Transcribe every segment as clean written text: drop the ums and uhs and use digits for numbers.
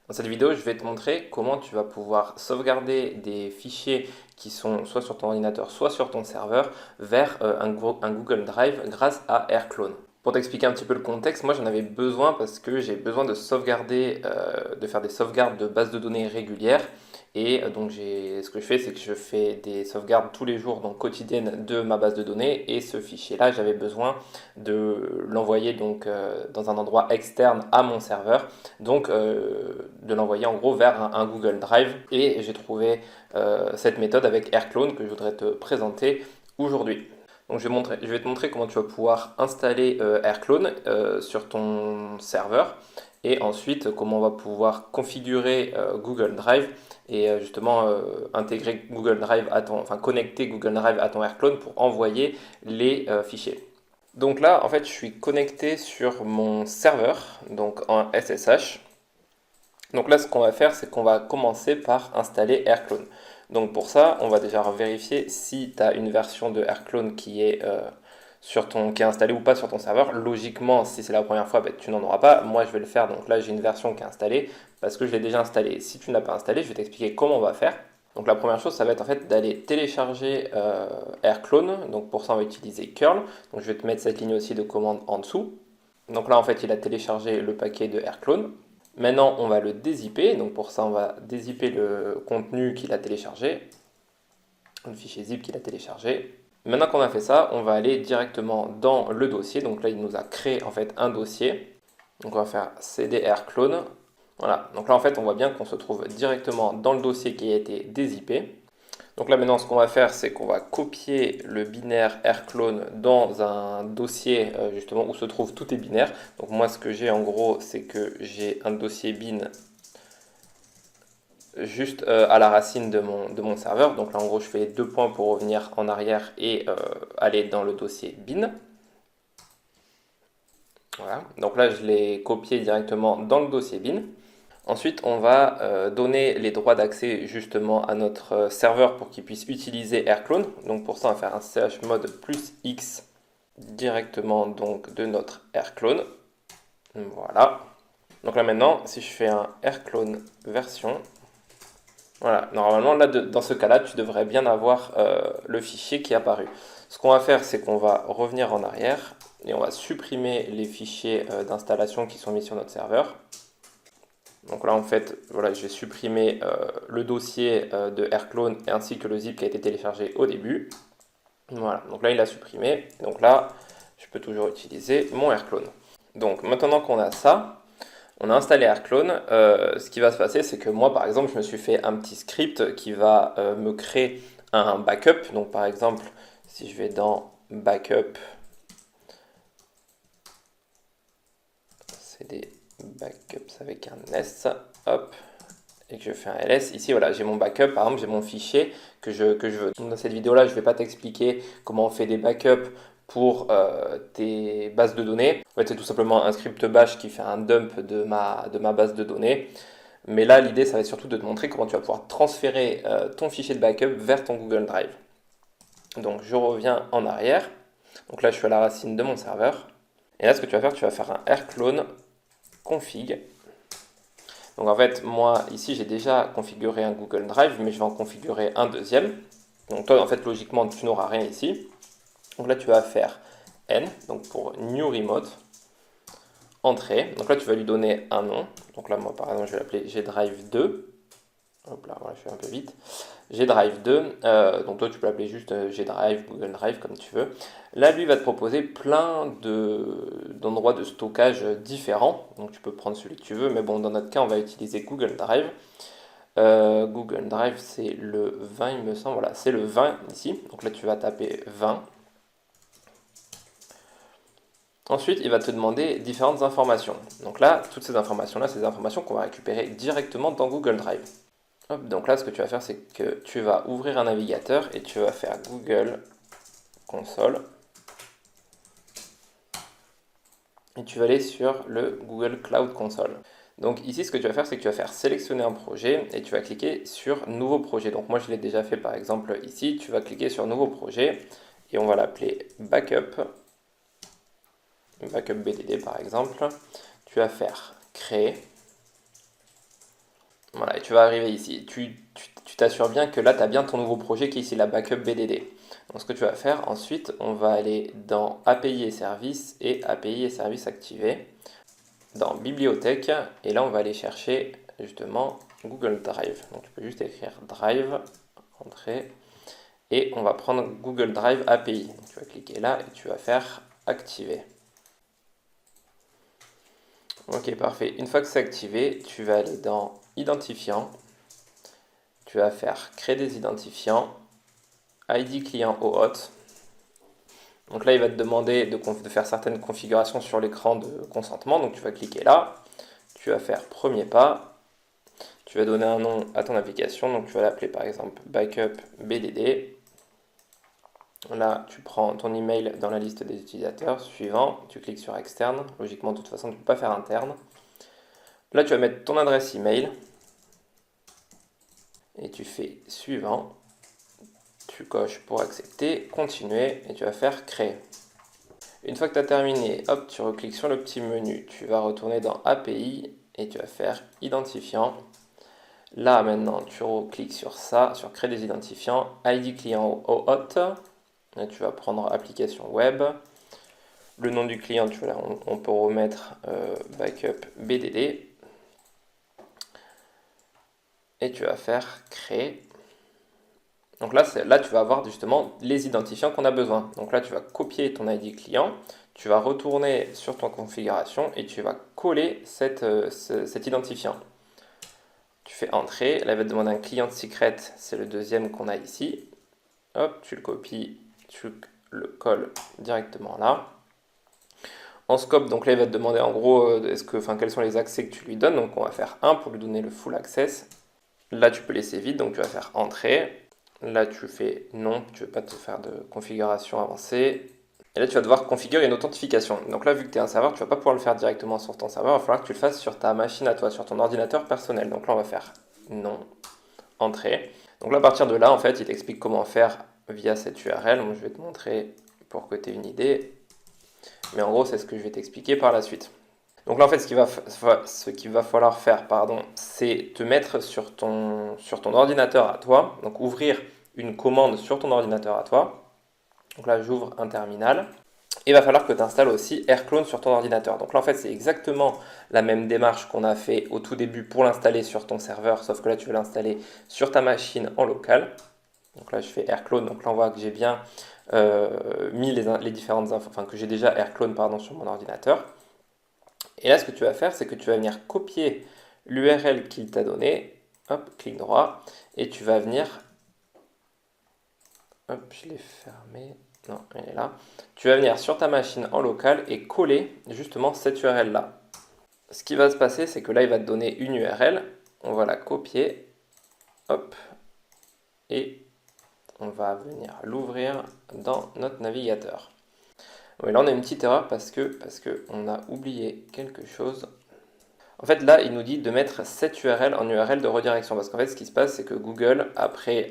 Dans cette vidéo, je vais te montrer comment tu vas pouvoir sauvegarder des fichiers qui sont soit sur ton ordinateur, soit sur ton serveur vers un Google Drive grâce à AirClone. Pour t'expliquer un petit peu le contexte, moi j'en avais besoin parce que j'ai besoin de sauvegarder, de faire des sauvegardes de bases de données régulières. Et donc ce que je fais, c'est que je fais des sauvegardes tous les jours, donc quotidiennes de ma base de données. Et ce fichier-là, j'avais besoin de l'envoyer donc dans un endroit externe à mon serveur, donc de l'envoyer en gros vers un Google Drive. Et j'ai trouvé cette méthode avec AirClone que je voudrais te présenter aujourd'hui. Donc je vais te montrer comment tu vas pouvoir installer AirClone sur ton serveur et ensuite comment on va pouvoir configurer Google Drive et justement intégrer Google Drive à ton, enfin connecter Google Drive à ton AirClone pour envoyer les fichiers. Donc là, en fait, je suis connecté sur mon serveur, donc en SSH. Donc là, ce qu'on va faire, c'est qu'on va commencer par installer AirClone. Donc pour ça, on va déjà vérifier si tu as une version de AirClone qui est installée ou pas sur ton serveur. Logiquement, si c'est la première fois, ben, tu n'en auras pas. Moi, je vais le faire. Donc là, j'ai une version qui est installée parce que je l'ai déjà installée. Si tu ne l'as pas installée, je vais t'expliquer comment on va faire. Donc la première chose, ça va être en fait d'aller télécharger AirClone. Donc pour ça, on va utiliser curl. Donc je vais te mettre cette ligne aussi de commande en dessous. Donc là, en fait, il a téléchargé le paquet de AirClone. Maintenant, on va le dézipper. Donc pour ça, on va dézipper le contenu qu'il a téléchargé, le fichier zip qu'il a téléchargé. Maintenant qu'on a fait ça, on va aller directement dans le dossier. Donc là, il nous a créé en fait un dossier. Donc on va faire cd AirClone. Voilà. Donc là, en fait, on voit bien qu'on se trouve directement dans le dossier qui a été dézippé. Donc là maintenant ce qu'on va faire c'est qu'on va copier le binaire AirClone dans un dossier justement où se trouvent tous tes binaires. Donc moi ce que j'ai en gros c'est que j'ai un dossier bin juste à la racine de mon serveur. Donc là en gros je fais deux points pour revenir en arrière et aller dans le dossier bin. Voilà. Donc là je l'ai copié directement dans le dossier bin. Ensuite, on va donner les droits d'accès justement à notre serveur pour qu'il puisse utiliser AirClone. Donc pour ça, on va faire un chmod plus X directement donc de notre AirClone. Voilà. Donc là maintenant, si je fais un AirClone version, voilà, normalement là dans ce cas-là, tu devrais bien avoir le fichier qui est apparu. Ce qu'on va faire, c'est qu'on va revenir en arrière et on va supprimer les fichiers d'installation qui sont mis sur notre serveur. Donc là, en fait, voilà, je vais supprimer le dossier de AirClone ainsi que le zip qui a été téléchargé au début. Voilà, donc là, il a supprimé. Donc là, je peux toujours utiliser mon AirClone. Donc maintenant qu'on a ça, on a installé AirClone. Ce qui va se passer, c'est que moi, par exemple, je me suis fait un petit script qui va me créer un backup. Donc par exemple, si je vais dans Backup, c'est des backups avec un S, hop, et que je fais un ls, ici voilà, j'ai mon backup, par exemple j'ai mon fichier que je veux. Donc, dans cette vidéo là, je ne vais pas t'expliquer comment on fait des backups pour tes bases de données. En fait, c'est tout simplement un script bash qui fait un dump de ma base de données. Mais là, l'idée, ça va être surtout de te montrer comment tu vas pouvoir transférer ton fichier de backup vers ton Google Drive. Donc, je reviens en arrière. Donc là, je suis à la racine de mon serveur. Et là, ce que tu vas faire, tu vas faire un AirClone config. Donc en fait, moi ici j'ai déjà configuré un Google Drive, mais je vais en configurer un deuxième. Donc toi, en fait, logiquement, tu n'auras rien ici. Donc là, tu vas faire N, donc pour New Remote, entrée. Donc là, tu vas lui donner un nom. Donc là, moi, par exemple, je vais l'appeler Gdrive 2. Hop là, voilà, je fais un peu vite. Gdrive 2, donc toi tu peux l'appeler juste Gdrive, Google Drive, comme tu veux. Là, lui va te proposer plein d'endroits de stockage différents. Donc tu peux prendre celui que tu veux, mais bon, dans notre cas, on va utiliser Google Drive. Google Drive, c'est le 20, il me semble. Voilà, c'est le 20 ici. Donc là, tu vas taper 20. Ensuite, il va te demander différentes informations. Donc là, toutes ces informations-là, c'est des informations qu'on va récupérer directement dans Google Drive. Hop, donc là, ce que tu vas faire, c'est que tu vas ouvrir un navigateur et tu vas faire Google Console. Et tu vas aller sur le Google Cloud Console. Donc ici, ce que tu vas faire, c'est que tu vas faire sélectionner un projet et tu vas cliquer sur Nouveau projet. Donc moi, je l'ai déjà fait par exemple ici. Tu vas cliquer sur Nouveau projet et on va l'appeler Backup. Backup BDD par exemple. Tu vas faire Créer. Voilà, et tu vas arriver ici. Tu t'assures bien que là, tu as bien ton nouveau projet qui est ici, la backup BDD. Donc ce que tu vas faire, ensuite, on va aller dans API et services et API et services activés, dans bibliothèque, et là, on va aller chercher justement Google Drive. Donc tu peux juste écrire Drive, entrée, et on va prendre Google Drive API. Donc, tu vas cliquer là et tu vas faire activer. Ok, parfait. Une fois que c'est activé, tu vas aller dans identifiant. Tu vas faire créer des identifiants, ID client OAuth. Donc là, il va te demander de faire certaines configurations sur l'écran de consentement. Donc tu vas cliquer là. Tu vas faire premier pas. Tu vas donner un nom à ton application. Donc tu vas l'appeler par exemple Backup BDD. Là, tu prends ton email dans la liste des utilisateurs. Suivant, tu cliques sur externe. Logiquement, de toute façon, tu ne peux pas faire interne. Là, tu vas mettre ton adresse email. Et tu fais suivant. Tu coches pour accepter, continuer et tu vas faire créer. Une fois que tu as terminé, hop, tu recliques sur le petit menu. Tu vas retourner dans API et tu vas faire identifiant. Là, maintenant, tu recliques sur ça, sur créer des identifiants, ID client OAuth. Là, tu vas prendre application web. Le nom du client, on peut remettre backup BDD. Et tu vas faire créer. Donc là, tu vas avoir justement les identifiants qu'on a besoin. Donc là, tu vas copier ton ID client, tu vas retourner sur ton configuration et tu vas coller cet identifiant. Tu fais entrer, là, il va te demander un client secret, c'est le deuxième qu'on a ici. Hop, tu le copies, tu le colles directement là. En scope, donc là, il va te demander en gros quels sont les accès que tu lui donnes. Donc on va faire 1 pour lui donner le full access. Là, tu peux laisser vide, donc tu vas faire entrer. Là, tu fais non, tu ne veux pas te faire de configuration avancée. Et là, tu vas devoir configurer une authentification. Donc là, vu que tu es un serveur, tu ne vas pas pouvoir le faire directement sur ton serveur. Il va falloir que tu le fasses sur ta machine à toi, sur ton ordinateur personnel. Donc là, on va faire non, entrée. Donc là, à partir de là, en fait, il t'explique comment faire via cette URL. Donc, je vais te montrer pour que tu aies une idée. Mais en gros, c'est ce que je vais t'expliquer par la suite. Donc là, en fait, ce qu'il va falloir faire, c'est te mettre sur ton ordinateur à toi, donc ouvrir une commande sur ton ordinateur à toi. Donc là, j'ouvre un terminal. Et il va falloir que tu installes aussi AirClone sur ton ordinateur. Donc là, en fait, c'est exactement la même démarche qu'on a fait au tout début pour l'installer sur ton serveur, sauf que là, tu veux l'installer sur ta machine en local. Donc là, je fais AirClone. Donc là, on voit que j'ai bien mis les différentes infos, enfin que j'ai déjà AirClone sur mon ordinateur. Et là, ce que tu vas faire, c'est que tu vas venir copier l'URL qu'il t'a donné. Hop, clic droit. Et tu vas venir... Hop, je l'ai fermé. Non, elle est là. Tu vas venir sur ta machine en local et coller justement cette URL-là. Ce qui va se passer, c'est que là, il va te donner une URL. On va la copier. Hop. Et on va venir l'ouvrir dans notre navigateur. Oui, là, on a une petite erreur parce que on a oublié quelque chose. En fait, là, il nous dit de mettre cette URL en URL de redirection. Parce qu'en fait, ce qui se passe, c'est que Google, après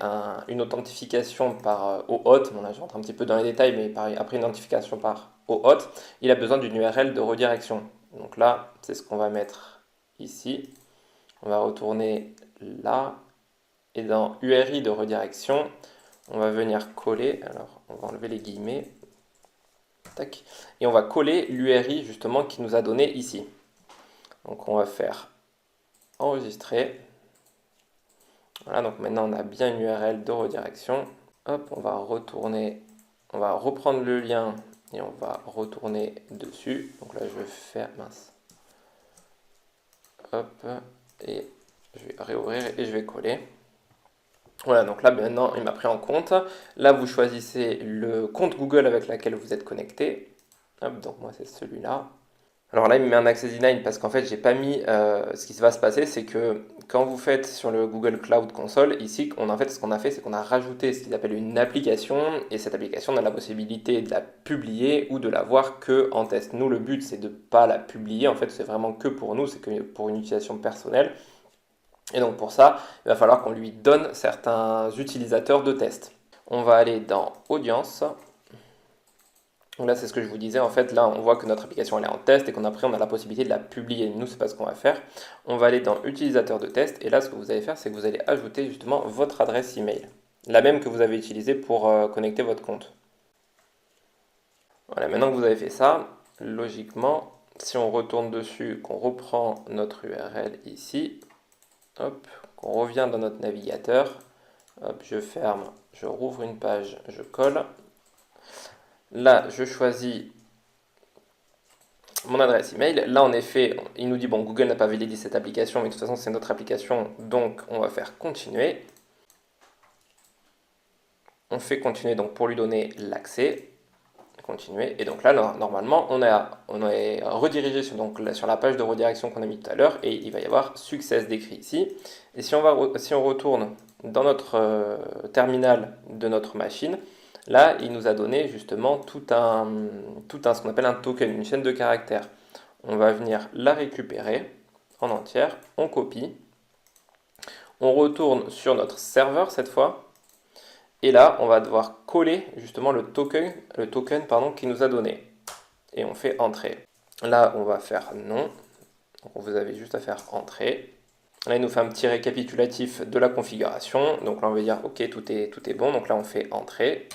une authentification par OAuth, là, je rentre un petit peu dans les détails, mais après une authentification par OAuth, il a besoin d'une URL de redirection. Donc là, c'est ce qu'on va mettre ici. On va retourner là. Et dans URI de redirection, on va venir coller. Alors, on va enlever les guillemets. Tac. Et on va coller l'URI justement qui nous a donné ici. Donc on va faire enregistrer. Voilà, donc maintenant on a bien une URL de redirection. Hop, on va reprendre le lien et on va retourner dessus. Donc là je vais faire, mince. Hop, et je vais réouvrir et je vais coller. Voilà, donc là maintenant il m'a pris en compte. Là vous choisissez le compte Google avec lequel vous êtes connecté. Hop, donc moi c'est celui-là. Alors là, il me met un access denied parce qu'en fait, j'ai pas mis. Ce qui va se passer, c'est que quand vous faites sur le Google Cloud Console, ici, ce qu'on a fait, c'est qu'on a rajouté ce qu'ils appellent une application. Et cette application, on a la possibilité de la publier ou de la voir que en test. Nous, le but, c'est de pas la publier. En fait, c'est vraiment que pour nous, c'est que pour une utilisation personnelle. Et donc pour ça, il va falloir qu'on lui donne certains utilisateurs de test. On va aller dans Audience. Donc là, c'est ce que je vous disais. En fait, là, on voit que notre application elle est en test et qu'on après, on a la possibilité de la publier. Nous, c'est pas ce qu'on va faire. On va aller dans utilisateur de test et là, ce que vous allez faire, c'est que vous allez ajouter justement votre adresse email, la même que vous avez utilisée pour connecter votre compte. Voilà, maintenant que vous avez fait ça, logiquement, si on retourne dessus, qu'on reprend notre URL ici, hop, qu'on revient dans notre navigateur, hop, je ferme, je rouvre une page, je colle. Là, je choisis mon adresse email. Là, en effet, il nous dit, bon, Google n'a pas validé cette application, mais de toute façon, c'est notre application, donc on va faire continuer. On fait continuer donc pour lui donner l'accès. Continuer. Et donc là, normalement, on est redirigé sur la page de redirection qu'on a mis tout à l'heure et il va y avoir success décrit ici. Et si on retourne dans notre terminal de notre machine, là, il nous a donné justement ce qu'on appelle un token, une chaîne de caractères. On va venir la récupérer en entière, on copie, on retourne sur notre serveur cette fois. Et là, on va devoir coller justement le token qu'il nous a donné. Et on fait entrer. Là, on va faire non. Donc, vous avez juste à faire entrer. Là, il nous fait un petit récapitulatif de la configuration. Donc là, on va dire OK, tout est bon. Donc là, on fait entrer.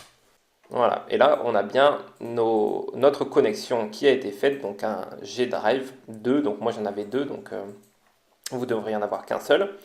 Voilà. Et là, on a bien notre connexion qui a été faite. Donc un G-Drive 2. Donc moi, j'en avais deux. Donc vous devriez en avoir qu'un seul.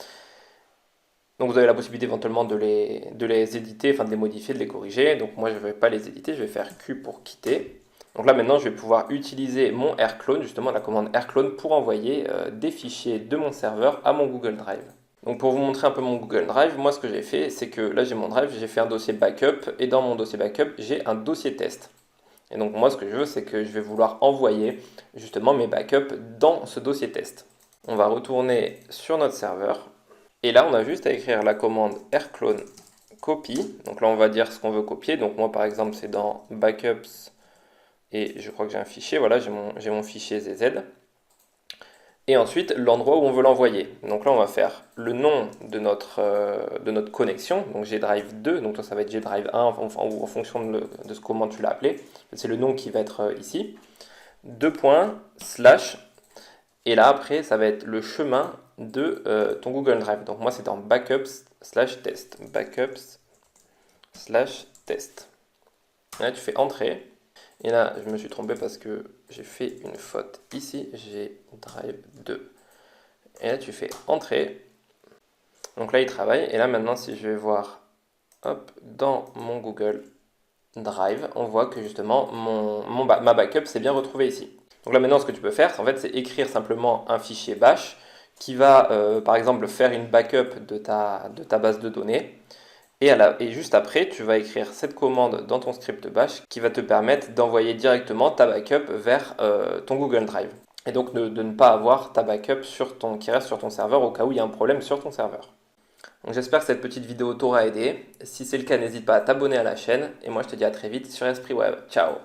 Donc vous avez la possibilité éventuellement de les éditer, enfin de les modifier, de les corriger. Donc moi je ne vais pas les éditer, je vais faire Q pour quitter. Donc là maintenant je vais pouvoir utiliser mon AirClone, justement la commande AirClone pour envoyer des fichiers de mon serveur à mon Google Drive. Donc pour vous montrer un peu mon Google Drive, moi ce que j'ai fait c'est que là j'ai mon Drive, j'ai fait un dossier backup et dans mon dossier backup j'ai un dossier test. Et donc moi ce que je veux c'est que je vais vouloir envoyer justement mes backups dans ce dossier test. On va retourner sur notre serveur. Et là, on a juste à écrire la commande airclone copy. Donc là, on va dire ce qu'on veut copier. Donc moi, par exemple, c'est dans backups et je crois que j'ai un fichier. Voilà, j'ai mon fichier ZZ. Et ensuite, l'endroit où on veut l'envoyer. Donc là, on va faire le nom de notre connexion. Donc G-Drive 2. Donc toi, ça va être G-Drive 1 en fonction de comment tu l'as appelé. C'est le nom qui va être ici. 2./ Et là, après, ça va être le chemin de ton Google Drive. Donc moi, c'est dans backups/test. Backups/test. Là, tu fais entrer. Et là, je me suis trompé parce que j'ai fait une faute ici. J'ai Drive 2. Et là, tu fais entrer. Donc là, il travaille. Et là, maintenant, si je vais voir hop, dans mon Google Drive, on voit que justement, ma backup s'est bien retrouvée ici. Donc là maintenant ce que tu peux faire, en fait, c'est écrire simplement un fichier bash qui va par exemple faire une backup de ta base de données. Et juste après, tu vas écrire cette commande dans ton script bash qui va te permettre d'envoyer directement ta backup vers ton Google Drive. Et donc de ne pas avoir ta backup qui reste sur ton serveur au cas où il y a un problème sur ton serveur. Donc j'espère que cette petite vidéo t'aura aidé. Si c'est le cas, n'hésite pas à t'abonner à la chaîne. Et moi je te dis à très vite sur Esprit Web. Ciao!